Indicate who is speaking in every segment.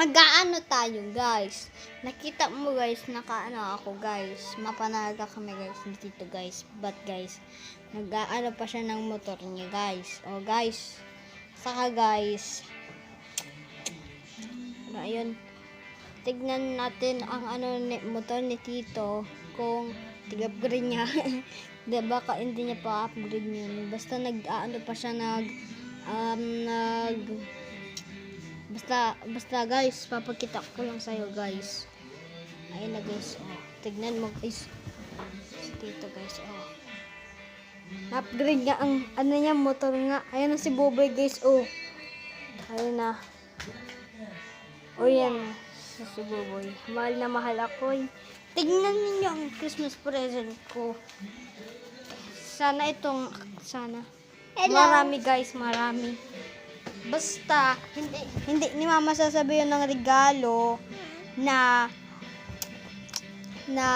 Speaker 1: Mag-aano tayo, guys. Nakita mo, guys, nakaano ako, guys. Mapanaga kami, guys, dito, guys. But, guys, nag-aano pa siya ng motor niya, guys. O, guys. Saka, guys. Ayun. Tignan natin ang motor ni Tito. Kung tig-upgrade niya. Baka hindi niya pa-upgrade yun. Basta nag-aano pa siya Basta guys, papakita ko lang sa'yo guys. Ayun na guys, oh. Tignan mo guys. Dito guys, oh. Na-upgrade nga ang niya, motor nga. Ayun na si Boboy guys, oh. Ayun na. Oh yan. Si Boboy. Mahal na mahal ako eh. Tignan ninyo ang Christmas present ko. Sana. Hello. Marami guys, marami. Basta, hindi ni Mama sasabihin ng regalo na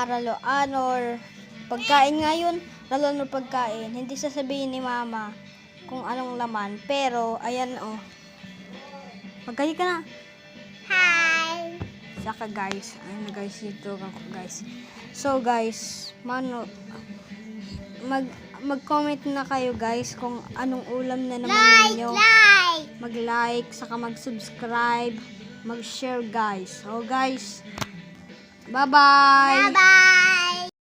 Speaker 1: raloan or pagkain ngayon, raloan or pagkain. Hindi sasabihin ni Mama kung anong laman. Pero, ayan oh. Magkali ka na. Hi! Saka guys, ayun na guys, dito ako guys. So guys, mag-comment na kayo guys kung anong ulam na naman ninyo. Mag-like, saka mag-subscribe, mag-share guys. So guys, bye-bye! Bye-bye!